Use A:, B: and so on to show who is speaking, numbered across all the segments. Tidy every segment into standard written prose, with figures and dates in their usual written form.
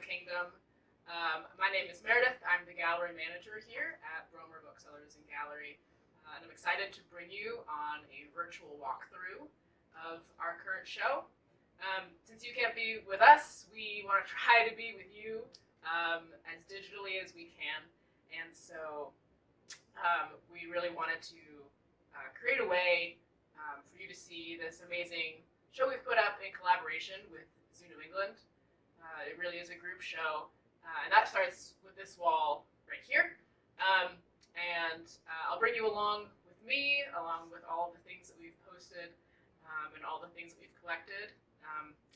A: Kingdom. My name is Meredith. I'm the gallery manager here at Bromer Booksellers and Gallery, and I'm excited to bring you on a virtual walkthrough of our current show. Since you can't be with us, we want to try to be with you as digitally as we can, and so we really wanted to create a way for you to see this amazing show we've put up in collaboration with Zoo New England. It really is a group show, and that starts with this wall right here. I'll bring you along with me, along with all the things that we've posted and all the things that we've collected.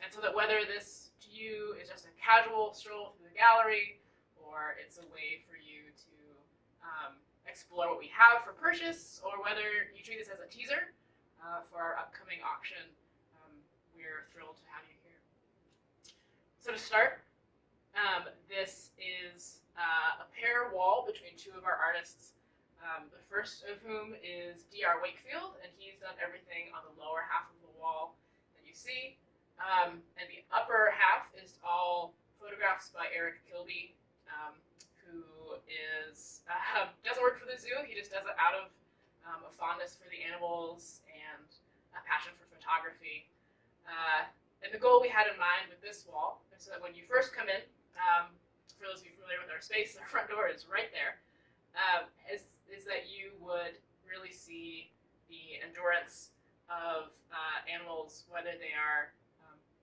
A: And so that whether this to you is just a casual stroll through the gallery, or it's a way for you to explore what we have for purchase, or whether you treat this as a teaser for our upcoming auction, we're thrilled to have you here. So to start, this is a pair wall between two of our artists, the first of whom is D.R. Wakefield, and he's done everything on the lower half of the wall that you see. And the upper half is all photographs by Eric Kilby, who is doesn't work for the zoo. He just does it out of a fondness for the animals and a passion for photography. And the goal we had in mind with this wall is so that when you first come in, for those of you familiar with our space, our front door is right there, is that you would really see the endurance of animals, whether they are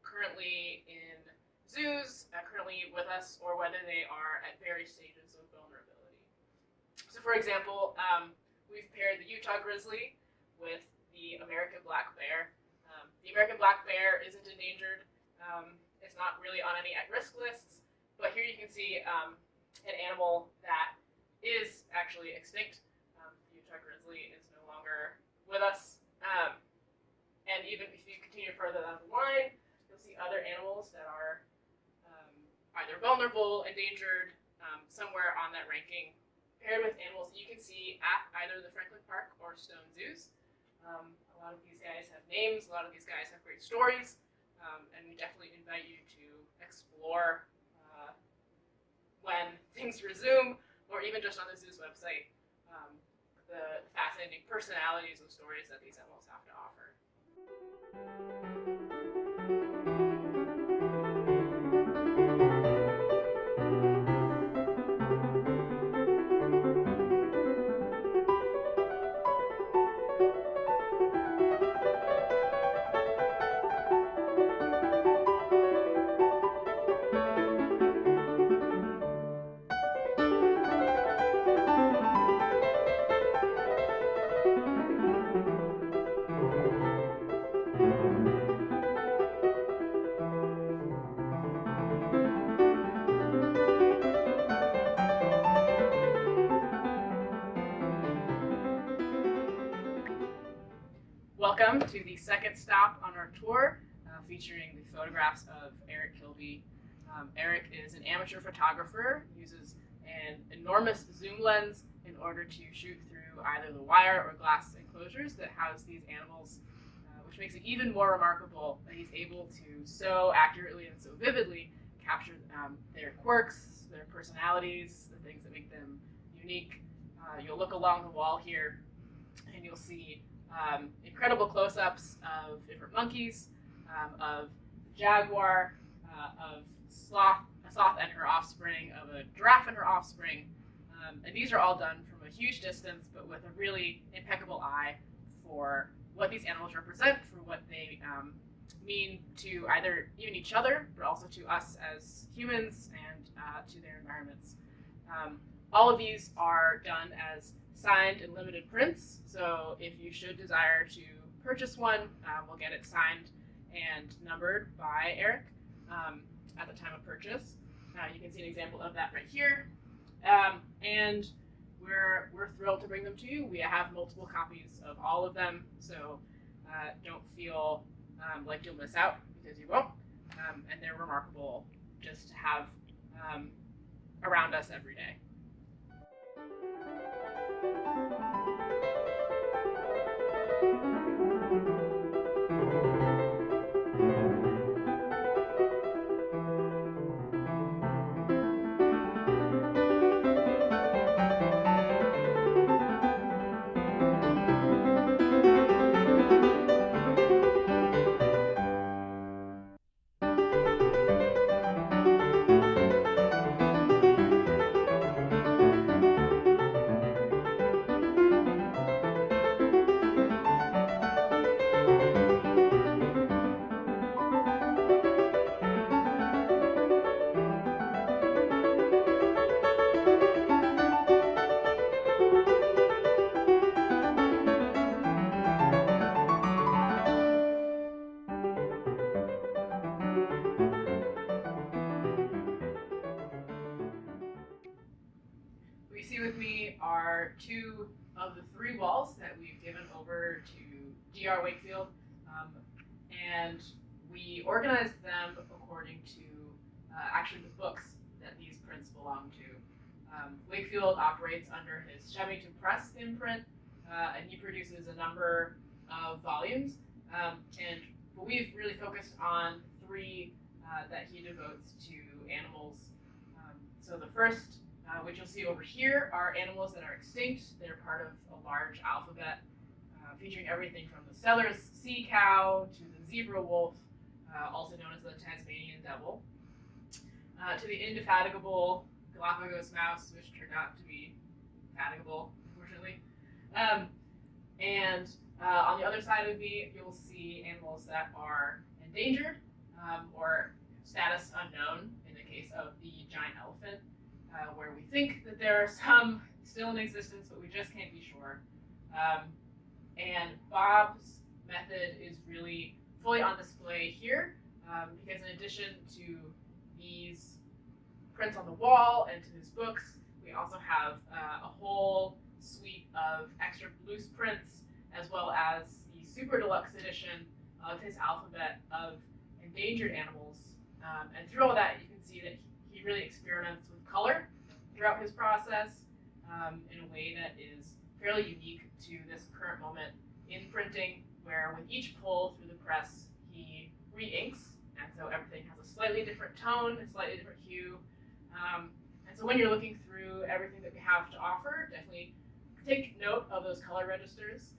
A: currently in zoos, currently with us, or whether they are at various stages of vulnerability. So for example, we've paired the Utah grizzly with the American black bear. The American black bear isn't endangered. It's not really on any at-risk lists, but here you can see an animal that is actually extinct. The Utah grizzly is no longer with us. And even if you continue further down the line, you'll see other animals that are either vulnerable, endangered, somewhere on that ranking, paired with animals that you can see at either the Franklin Park or Stone Zoos. A lot of these guys have names, a lot of these guys have great stories, and we definitely invite you to explore when things resume, or even just on the zoo's website, the fascinating personalities and stories that these animals have to offer. Welcome to the second stop on our tour, featuring the photographs of Eric Kilby. Eric is an amateur photographer, uses an enormous zoom lens in order to shoot through either the wire or glass enclosures that house these animals, which makes it even more remarkable that he's able to so accurately and so vividly capture their quirks, their personalities, the things that make them unique. You'll look along the wall here and you'll see incredible close-ups of different monkeys, of jaguar, of a sloth and her offspring, of a giraffe and her offspring. And these are all done from a huge distance, but with a really impeccable eye for what these animals represent, for what they mean to either even each other, but also to us as humans and to their environments. All of these are done as signed and limited prints, so if you should desire to purchase one, we'll get it signed and numbered by Eric at the time of purchase. You can see an example of that right here, and we're thrilled to bring them to you. We have multiple copies of all of them, so don't feel like you'll miss out, because you won't, and they're remarkable just to have around us every day. 2 of the 3 walls that we've given over to GR Wakefield, and we organized them according to actually the books that these prints belong to. Wakefield operates under his Chevington press imprint, and he produces a number of volumes, but we've really focused on 3 that he devotes to animals. So the first, which you'll see over here, are animals that are extinct. They're part of a large alphabet featuring everything from the Steller's sea cow to the zebra wolf, also known as the Tasmanian devil, to the indefatigable Galapagos mouse, which turned out to be fatigable, unfortunately. And on the other side of me, you'll see animals that are endangered or status unknown in the case of the giant elephant, where we think that there are some still in existence, but we just can't be sure. And Bob's method is really fully on display here, because in addition to these prints on the wall and to his books, we also have a whole suite of extra loose prints, as well as the super deluxe edition of his alphabet of endangered animals. And through all that, you can see that he really experiments with color throughout his process in a way that is fairly unique to this current moment in printing, where with each pull through the press, he re-inks, and so everything has a slightly different tone, a slightly different hue. And so when you're looking through everything that we have to offer, definitely take note of those color registers.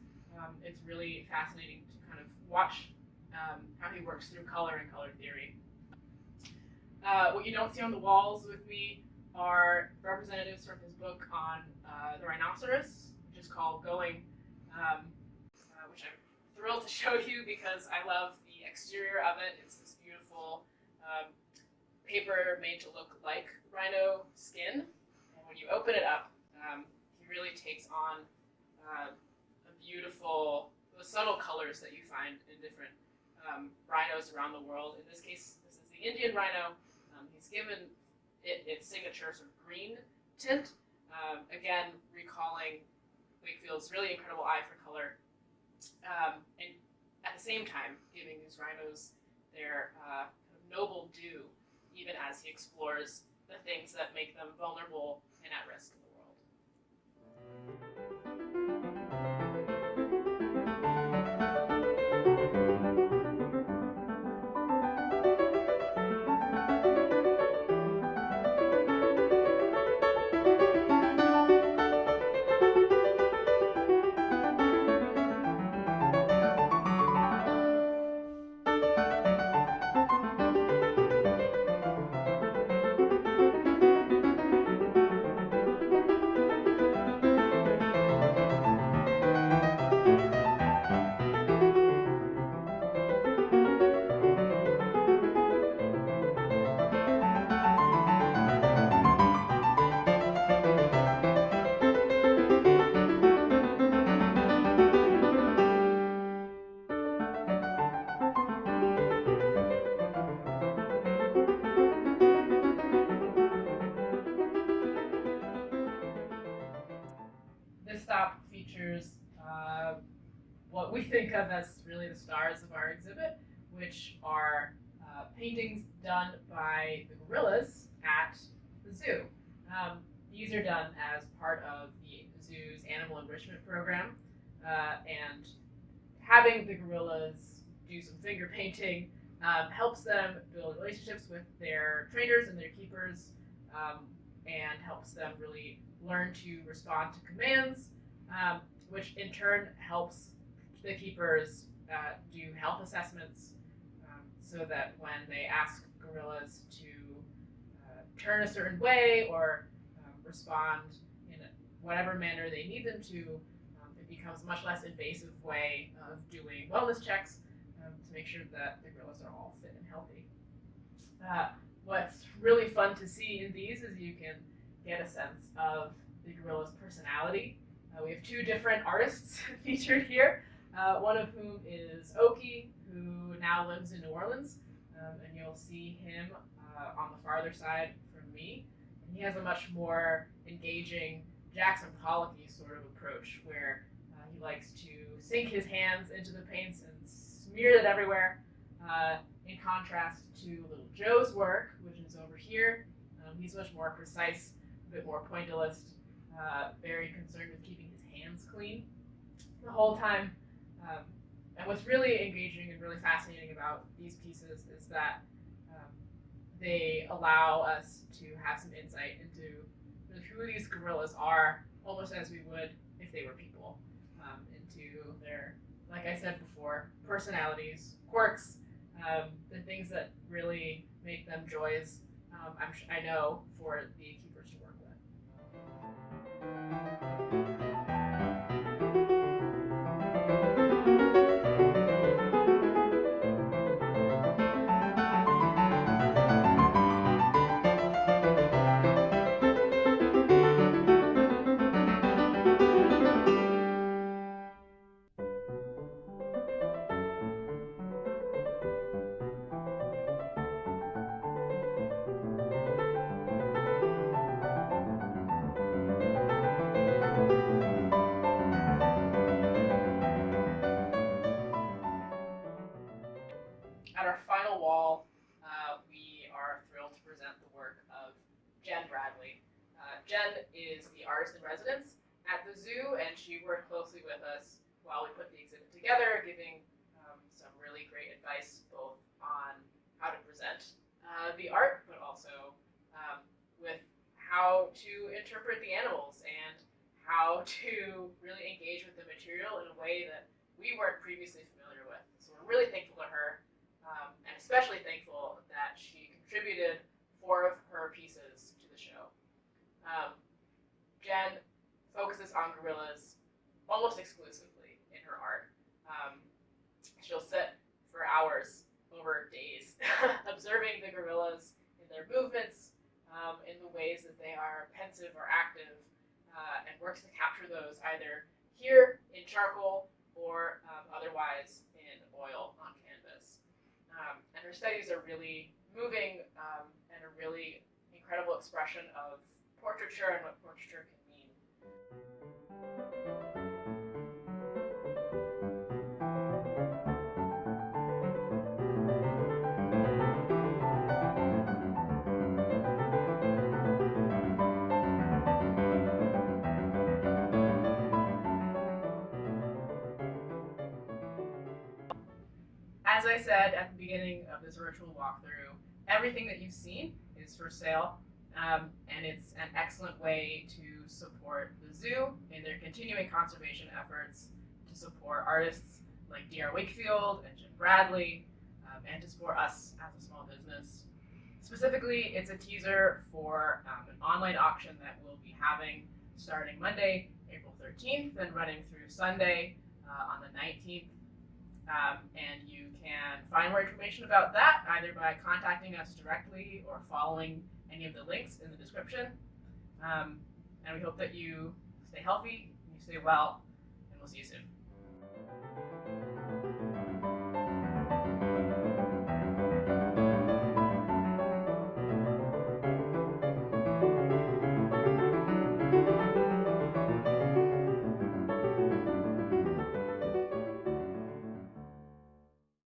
A: It's really fascinating to kind of watch how he works through color and color theory. What you don't see on the walls with me are representatives from his book on the rhinoceros, which is called Going, which I'm thrilled to show you because I love the exterior of it. It's this beautiful paper made to look like rhino skin, and when you open it up, he really takes on a beautiful, the subtle colors that you find in different rhinos around the world. In this case, this is the Indian rhino. He's given it its signature sort of green tint, again recalling Wakefield's really incredible eye for color, and at the same time giving these rhinos their kind of noble due, even as he explores the things that make them vulnerable and at risk in the world. This stop features what we think of as really the stars of our exhibit, which are paintings done by the gorillas at the zoo. These are done as part of the zoo's animal enrichment program, and having the gorillas do some finger painting helps them build relationships with their trainers and their keepers, and helps them really learn to respond to commands, which in turn helps the keepers do health assessments, so that when they ask gorillas to turn a certain way or respond in whatever manner they need them to, it becomes a much less invasive way of doing wellness checks to make sure that the gorillas are all fit and healthy. What's really fun to see in these is you can get a sense of the gorilla's personality. We have 2 different artists featured here, one of whom is Oki, who now lives in New Orleans, and you'll see him on the farther side from me. And he has a much more engaging Jackson Pollocky sort of approach where he likes to sink his hands into the paints and smear it everywhere, in contrast to Little Joe's work, which is over here. He's much more precise, a bit more pointillist, very concerned with keeping his hands clean the whole time. And what's really engaging and really fascinating about these pieces is that they allow us to have some insight into who these gorillas are, almost as we would if they were people, into their, like I said before, personalities, quirks, the things that really make them joys, I know, for the keepers to work with. At our final wall, we are thrilled to present the work of Jen Bradley. Jen is the artist in residence at the zoo, and she worked closely with us while we put the exhibit together, giving some really great advice both on how to present the art, but also with how to interpret the animals and how to really engage with the material in a way that we weren't previously familiar with. So we're really thankful to her. And especially thankful that she contributed 4 of her pieces to the show. Jen focuses on gorillas almost exclusively in her art. She'll sit for hours, over days, observing the gorillas in their movements, in the ways that they are pensive or active, and works to capture those either here in charcoal or otherwise in oil on canvas. And her studies are really moving and a really incredible expression of portraiture and what portraiture can mean. As I said at the beginning of this virtual walkthrough, everything that you've seen is for sale, and it's an excellent way to support the zoo in their continuing conservation efforts, to support artists like D.R. Wakefield and Jim Bradley, and to support us as a small business. Specifically, it's a teaser for an online auction that we'll be having starting Monday, April 13th, and running through Sunday on the 19th. And you can find more information about that either by contacting us directly or following any of the links in the description. And we hope that you stay healthy, you stay well, and we'll see you soon.